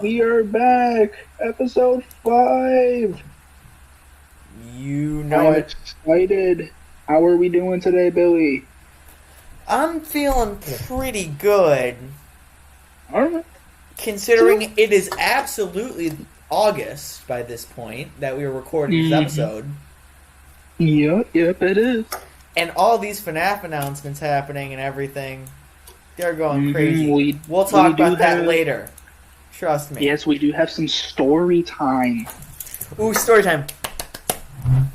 We are back, episode 5. You know I'm it. excited. How are we doing today, Billy? I'm feeling pretty good, All right. considering it is absolutely August by this point that we were recording this episode, Yep, it is. and all these FNAF announcements happening and everything. They're going crazy. We'll we talk do about that have- later. Trust me. Yes, we do have some story time. Ooh, story time.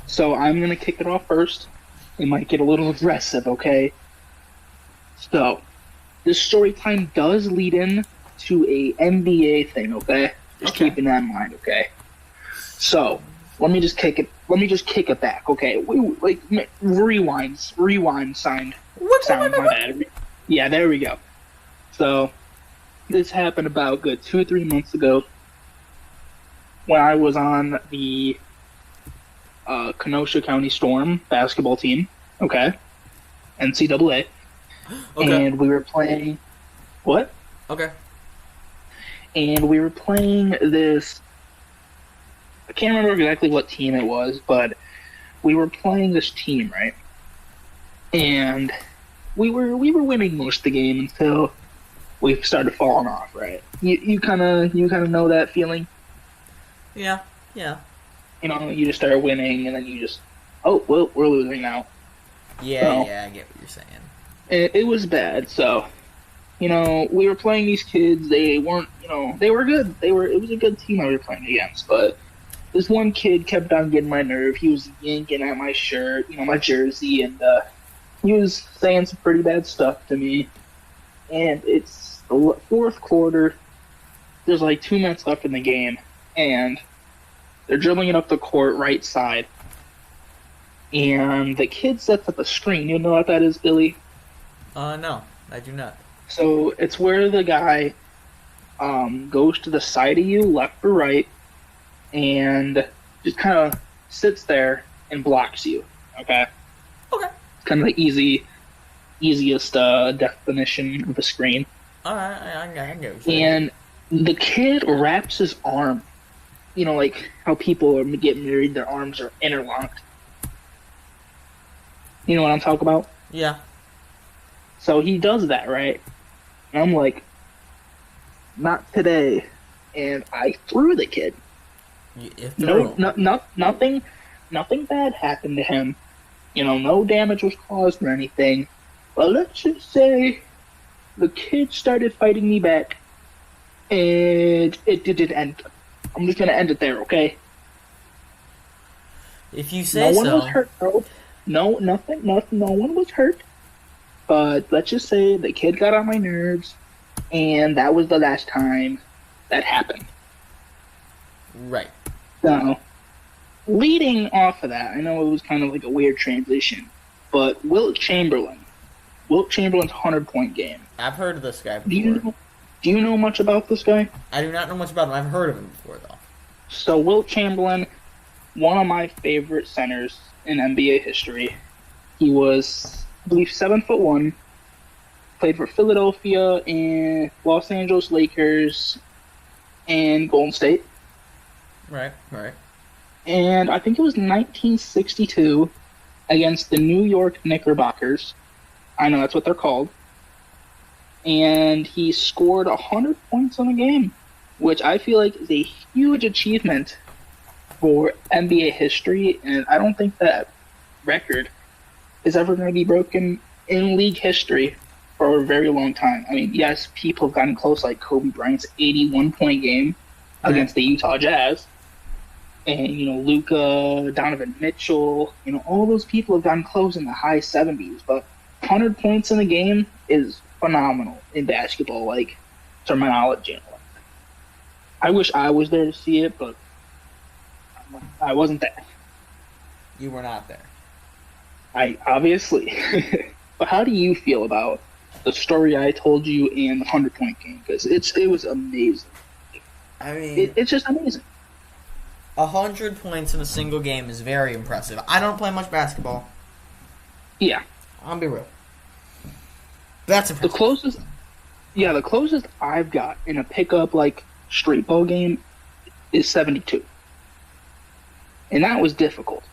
So I'm going to kick it off first. It might get a little aggressive, okay? So, this story time does lead in to a NBA thing, okay? Just Okay. keeping that in mind, okay? So, let me just kick it back, okay? Rewind, sound, my bad. Yeah, there we go. So, this happened about good 2 or 3 months ago when I was on the Kenosha County Storm basketball team, okay? NCAA. Okay. And we were playing... What? Okay. And we were playing this... I can't remember exactly what team it was, but we were playing this team, right? And we were winning most of the game until we started falling off, right? You kind of know that feeling? Yeah. You know, you just start winning, and then you just... Oh, well, we're losing now. Yeah, So- I get what you're saying. It was bad, so, you know, we were playing these kids, they weren't, they were good, it was a good team I was playing against, but this one kid kept on getting my nerve. He was yanking at my shirt, my jersey, and he was saying some pretty bad stuff to me, and it's the fourth quarter, there's like 2 minutes left in the game, and they're dribbling it up the court right side, and the kid sets up a screen. You know what that is, Billy? No, I do not. So it's where the guy goes to the side of you, left or right, and just kind of sits there and blocks you. Okay. Okay. It's kind of the easiest definition of a screen. Alright, I get what you're saying. And the kid wraps his arm. You know, like how people get married, their arms are interlocked. You know what I'm talking about? Yeah. So he does that, right? And I'm like, not today. And I threw the kid. Nothing bad happened to him. No damage was caused or anything. But let's just say the kid started fighting me back. And it didn't end. I'm just going to end it there, okay? If you say no one so. was hurt, bro. No one was hurt. But let's just say the kid got on my nerves, and that was the last time that happened. Right. So, leading off of that, I know it was kind of like a weird transition, but Wilt Chamberlain's 100-point game. I've heard of this guy before. Do you know much about this guy? I do not know much about him. I've heard of him before, though. So, Wilt Chamberlain, one of my favorite centers in NBA history. He was, I believe, 7'1", played for Philadelphia and Los Angeles Lakers and Golden State. Right. And I think it was 1962 against the New York Knickerbockers. I know that's what they're called. And he scored 100 points in the game, which I feel like is a huge achievement for NBA history, and I don't think that record is ever going to be broken in league history for a very long time. I mean, yes, people have gotten close, like Kobe Bryant's 81-point game against the Utah Jazz, and Luka, Donovan Mitchell, all those people have gotten close in the high 70s, but 100 points in the game is phenomenal in basketball, like terminology. I wish I was there to see it, but I wasn't there. You were not there. I obviously. But how do you feel about the story I told you in the 100-point game? Because it was amazing. I mean, it's just amazing. 100 points in a single game is very impressive. I don't play much basketball. Yeah. I'll be real. That's impressive. The closest I've got in a pickup, like straight ball game is 72. And that was difficult.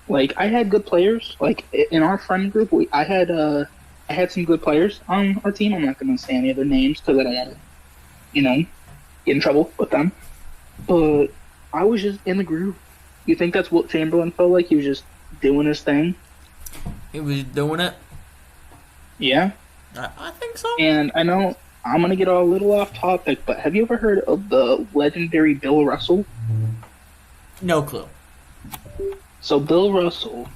Like, I had good players. Like, in our friend group, I had some good players on our team. I'm not going to say any other names because I don't want to, you know, get in trouble with them. But I was just in the groove. You think that's what Chamberlain felt like? He was just doing his thing? He was doing it? Yeah. I think so. And I know I'm going to get a little off topic, but have you ever heard of the legendary Bill Russell? No clue. So Bill Russell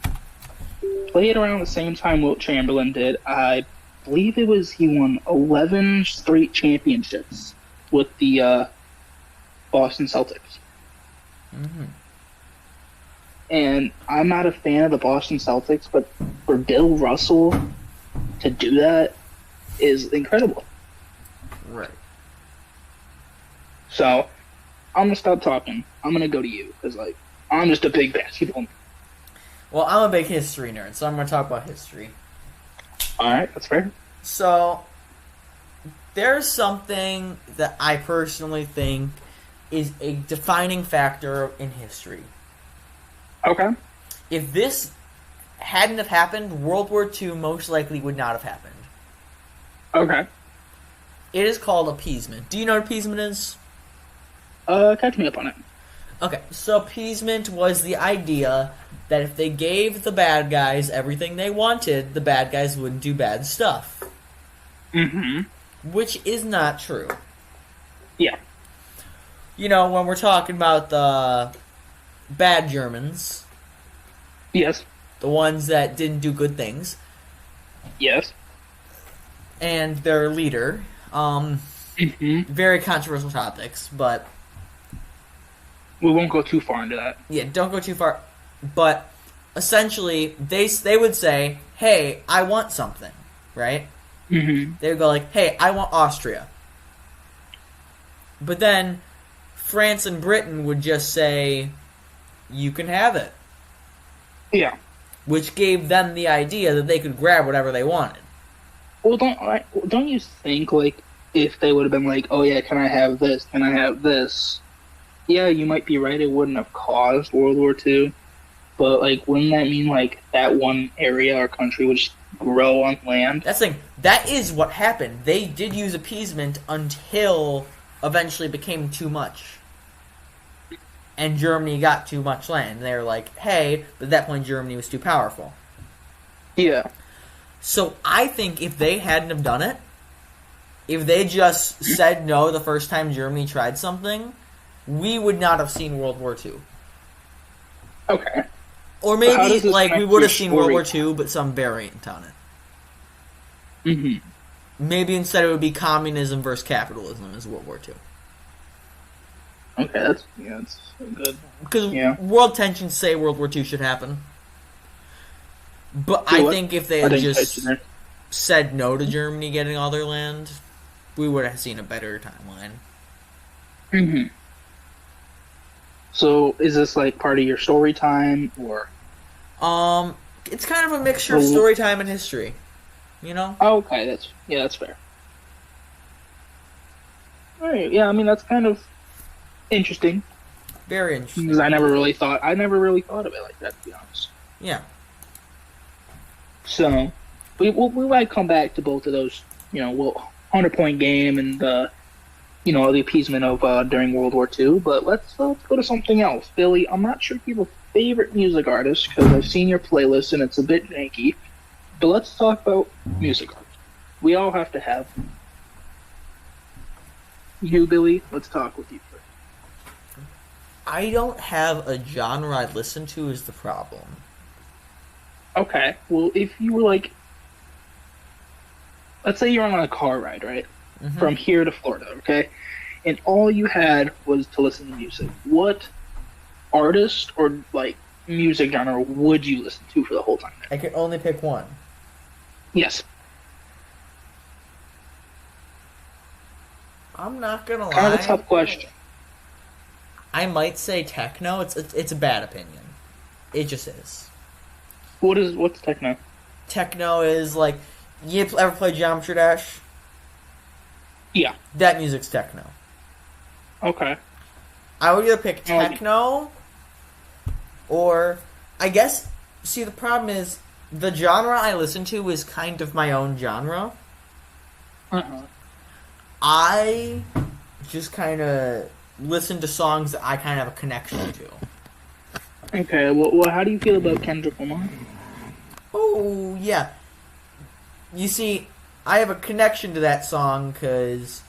played around the same time Wilt Chamberlain did. I believe he won 11 straight championships with the Boston Celtics. Mm-hmm. And I'm not a fan of the Boston Celtics, but for Bill Russell to do that is incredible. Right. So I'm gonna stop talking. I'm gonna go to you because I'm just a big basketball nerd. Well, I'm a big history nerd, so I'm going to talk about history. All right, that's fair. So, there's something that I personally think is a defining factor in history. Okay. If this hadn't have happened, World War II most likely would not have happened. Okay. It is called appeasement. Do you know what appeasement is? Catch me up on it. Okay, so appeasement was the idea that if they gave the bad guys everything they wanted, the bad guys wouldn't do bad stuff. Mm-hmm. Which is not true. Yeah. You know, when we're talking about the bad Germans, Yes. the ones that didn't do good things, Yes. and their leader, very controversial topics, but We won't go too far into that. yeah, don't go too far. But essentially, they would say, "Hey, I want something," right? Mm-hmm. They would go like, "Hey, I want Austria." But then France and Britain would just say, "You can have it," Yeah. which gave them the idea that they could grab whatever they wanted. Well, don't you think if they would have been like, "Oh yeah, can I have this? Can I have this?" Yeah, you might be right. It wouldn't have caused World War II, but wouldn't that mean that one area or country would just grow on land? That's the thing. That is what happened. They did use appeasement until eventually it became too much. And Germany got too much land. They were like, hey, but at that point Germany was too powerful. Yeah. So I think if they hadn't have done it, if they just said no the first time Germany tried something, we would not have seen World War II. Okay. Or maybe, we would have seen World story? War II, but some variant on it. Mm-hmm. Maybe instead it would be communism versus capitalism as World War II. Okay, that's good. Because Yeah. world tensions say World War II should happen. But I think if they had just said no to Germany getting all their land, we would have seen a better timeline. Mm-hmm. So, is this part of your story time, or? It's kind of a mixture of story time and history. You know? Oh, okay, that's fair. All right, yeah, I mean that's kind of interesting. Very interesting. Because I never really thought of it like that, to be honest. Yeah. So, we might come back to both of those, 100-point game and the appeasement of during World War II. But let's go to something else, Billy. I'm not sure if you have a favorite music artist because I've seen your playlist and it's a bit janky. But let's talk about music artists. We all have to have them. You, Billy, let's talk with you first. I don't have a genre I listen to is the problem. Okay, well, if you were let's say you're on a car ride, right? Mm-hmm. From here to Florida, okay? And all you had was to listen to music. What artist or music genre would you listen to for the whole time there? I can only pick one. Yes. I'm not gonna lie. Kind of a tough question. I might say techno. It's a bad opinion. It just is. What's techno? Techno is you ever play Geometry Dash? Yeah. That music's techno. Okay. I would either pick I like it. techno or, I guess, see, the problem is the genre I listen to is kind of my own genre. Uh-huh. I just kind of listen to songs that I kind of have a connection to. Okay. Well, how do you feel about Kendrick Lamar? Oh, yeah. You see, I have a connection to that song because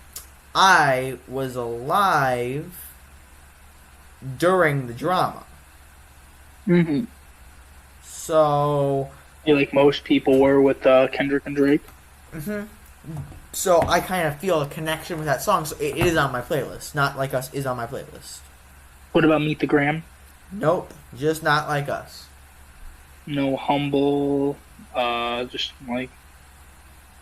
I was alive during the drama. Mm-hmm. So, Yeah, like most people were with Kendrick and Drake. so I kind of feel a connection with that song. So it is on my playlist. Not Like Us is on my playlist. What about Meet the Graham? Nope, just Not Like Us. No, Humble. Just like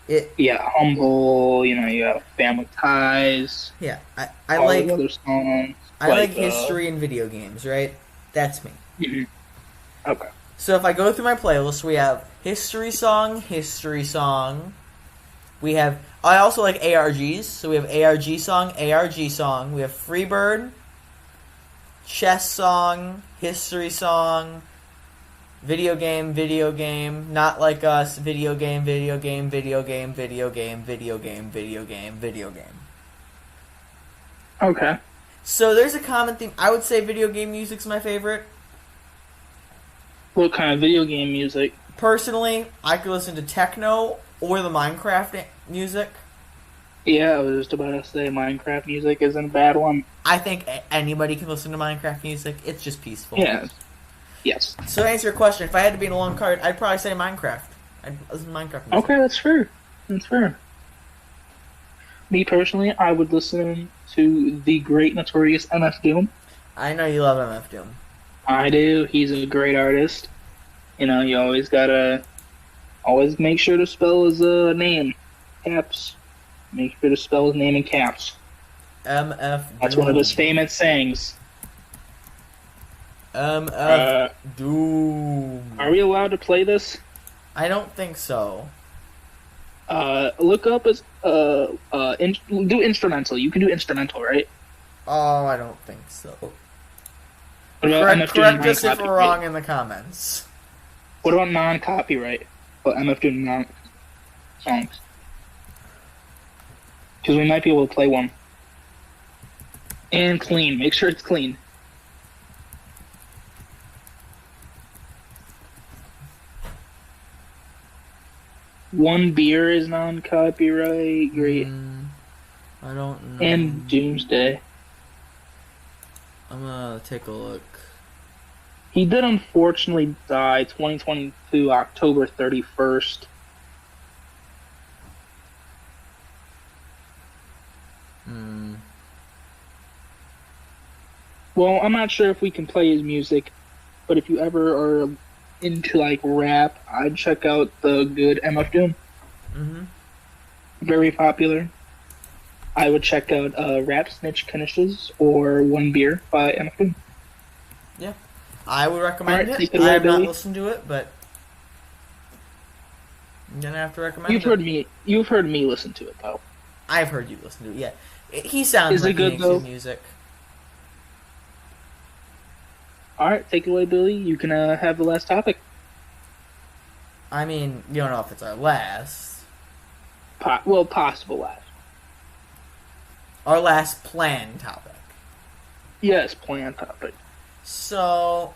It. Humble. You got Family Ties. Yeah, I All like the other songs. I like history and video games. Right, that's me. Mhm. Okay. So if I go through my playlist, we have history song. We have. I also like ARGs, so we have ARG song. We have Freebird, chess song, history song, video game, Not Like Us, video game. Okay. So there's a common theme. I would say video game music's my favorite. What kind of video game music? Personally, I could listen to techno or the Minecraft music. Yeah, I was just about to say Minecraft music isn't a bad one. I think anybody can listen to Minecraft music. It's just peaceful. Yeah. Yes. So to answer your question, if I had to be in a long card, I'd probably say Minecraft. I'd listen to Minecraft music. Okay, that's fair. That's fair. Me personally, I would listen to the great notorious MF Doom. I know you love MF Doom. I do. He's a great artist. You always gotta make sure to spell his name. Caps. Make sure to spell his name in caps. MF Doom. That's one of his famous sayings. MF Doom. Are we allowed to play this? I don't think so. Look up as do instrumental. You can do instrumental, right? Oh, I don't think so. What about MF Doom Correct us if non-copyright? we're wrong in the comments. What about non-copyright? Well, MF Doom songs. Because we might be able to play one. And clean. Make sure it's clean. One Beer is non-copyright. Great. I don't know. And Doomsday. I'm gonna take a look. He did unfortunately die 2022, October 31st. Well, I'm not sure if we can play his music, but if you ever are into like rap, I'd check out the good MF Doom. Very popular. I would check out Rap Snitch Finishes or One Beer by MF Doom. Yeah. I would recommend Alright, it. take it I away, have not Billy. listened to it, but I'm gonna have to recommend You've it. heard me listen to it though. I've heard you listen to it, yeah. He sounds Is it like good, he makes though? his music. Alright, take it away, Billy. You can have the last topic. I mean, you don't know if it's our last. Possible last. Our last planned topic. Yes, planned topic. So,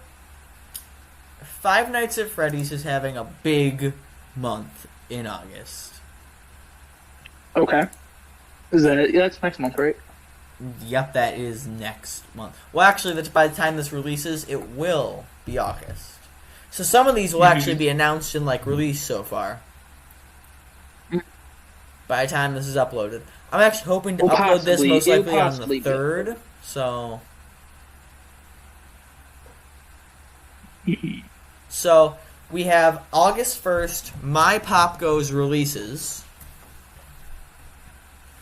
Five Nights at Freddy's is having a big month in August. Okay. Is that yeah, that's next month, right? Yep, that is next month. Well, actually, that's by the time this releases, it will be August. So some of these will actually be announced and released so far. By the time this is uploaded, I'm actually hoping to upload this most likely on the 3rd. So, so we have August 1st. My Pop Goes releases.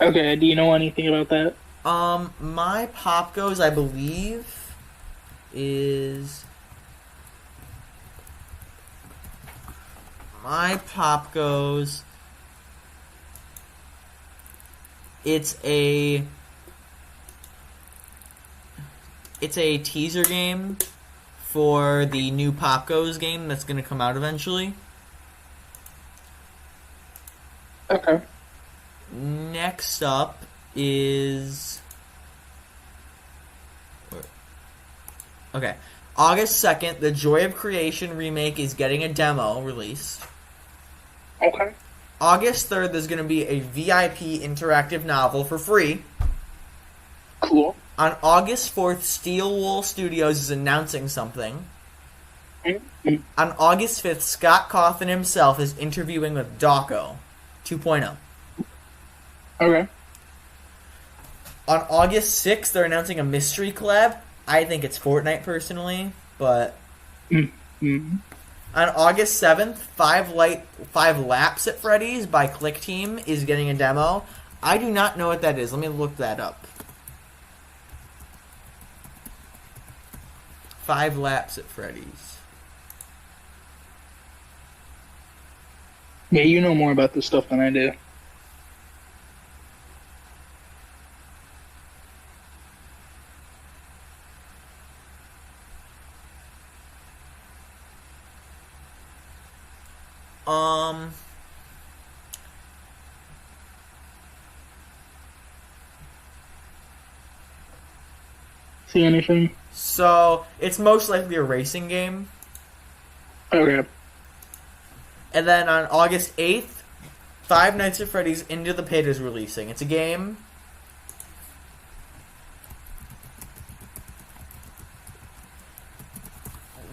Okay. Do you know anything about that? My Pop Goes, I believe, is It's a teaser game for the new Pop Goes game that's going to come out eventually. Okay. Next up is... Okay. August 2nd, the Joy of Creation remake is getting a demo released. Okay. August 3rd, there's going to be a VIP interactive novel for free. Cool. On August 4th, Steel Wool Studios is announcing something. Mm-hmm. On August 5th, Scott Cawthon himself is interviewing with Dawko 2.0. Okay. On August 6th, they're announcing a mystery collab. I think it's Fortnite, personally, but... Mm-hmm. On August 7th, Five Laps at Freddy's by Click Team is getting a demo. I do not know what that is. Let me look that up. 5 Laps at Freddy's. Yeah, you know more about this stuff than I do. See anything? So, it's most likely a racing game. Okay. And then on August 8th, Five Nights at Freddy's Into the Pit is releasing. It's a game.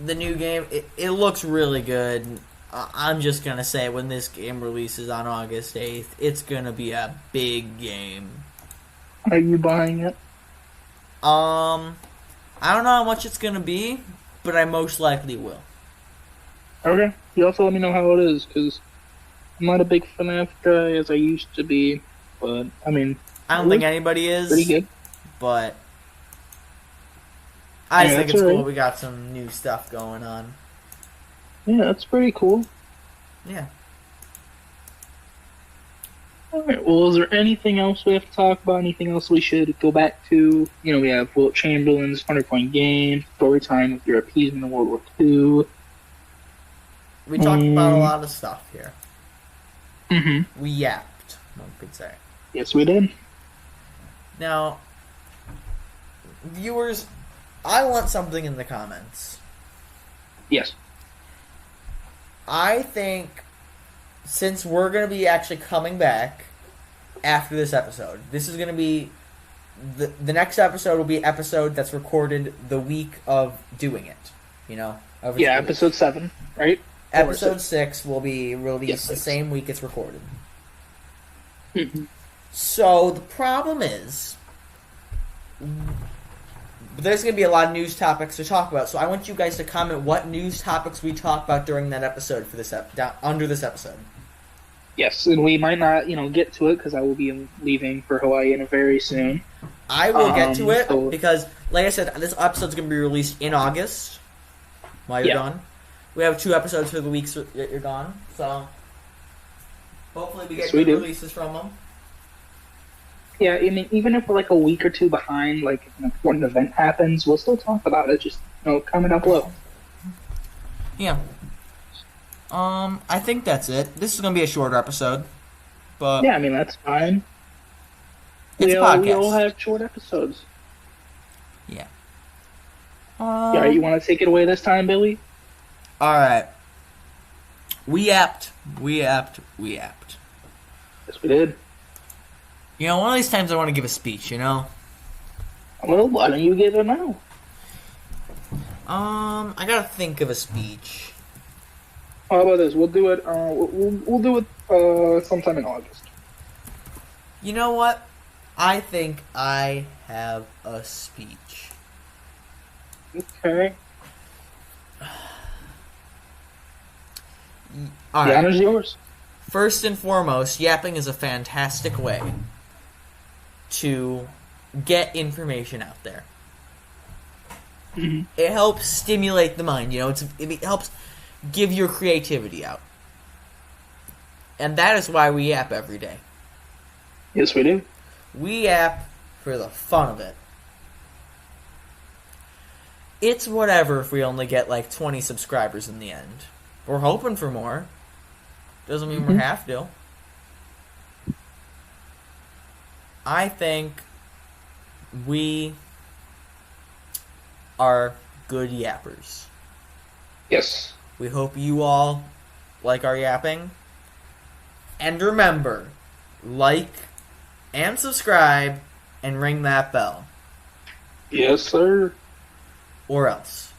The new game, it looks really good. I'm just going to say, when this game releases on August 8th, it's going to be a big game. Are you buying it? I don't know how much it's going to be, but I most likely will. Okay. You also let me know how it is, because I'm not a big FNAF guy as I used to be, but, I mean... I don't think anybody is. Pretty good. But... I just think it's right. cool we got some new stuff going on. Yeah, that's pretty cool. Yeah. Alright, well, is there anything else we have to talk about? Anything else we should go back to? You know, we have Wilt Chamberlain's 100-point game, Storytime with your appeasement in World War II. We talked about a lot of stuff here. Mm-hmm. We yapped, one could say. Yes, we did. Now, viewers, I want something in the comments. Yes. I think, since we're going to be actually coming back after this episode, this is going to be... The next episode will be an episode that's recorded the week of doing it. You know? Yeah, episode 7, right? Episode 6 will be released the 6. same week it's recorded. Mm-hmm. So, the problem is... There's going to be a lot of news topics to talk about, so I want you guys to comment what news topics we talk about during that episode for this under this episode. Yes, and we might not, get to it because I will be leaving for Hawaii very soon. I will get to it because, like I said, this episode's going to be released in August while you're gone. We have 2 episodes for the weeks that you're gone, so hopefully we get good releases from them. Yeah, I mean, even if we're like a week or 2 behind, like if an important event happens, we'll still talk about it. Just comment down below. Yeah. I think that's it. This is gonna be a shorter episode, but yeah, I mean that's fine. It's a podcast. We all have short episodes. Yeah. Yeah, you want to take it away this time, Billy? All right. We yapped. Yes, we did. One of these times I want to give a speech, Well, why don't you give it now? I gotta think of a speech. How about this? We'll do it. We'll do it sometime in August. You know what? I think I have a speech. Okay. All the right. honor's yours. First and foremost, yapping is a fantastic way to get information out there. Mm-hmm. It helps stimulate the mind, it helps give your creativity out. And that is why we yap every day. Yes, we do. We yap for the fun of it. It's whatever if we only get like 20 subscribers in the end. We're hoping for more. Doesn't mean we have to. I think we are good yappers. Yes. We hope you all like our yapping. And remember, like and subscribe and ring that bell. Yes, sir. Or else.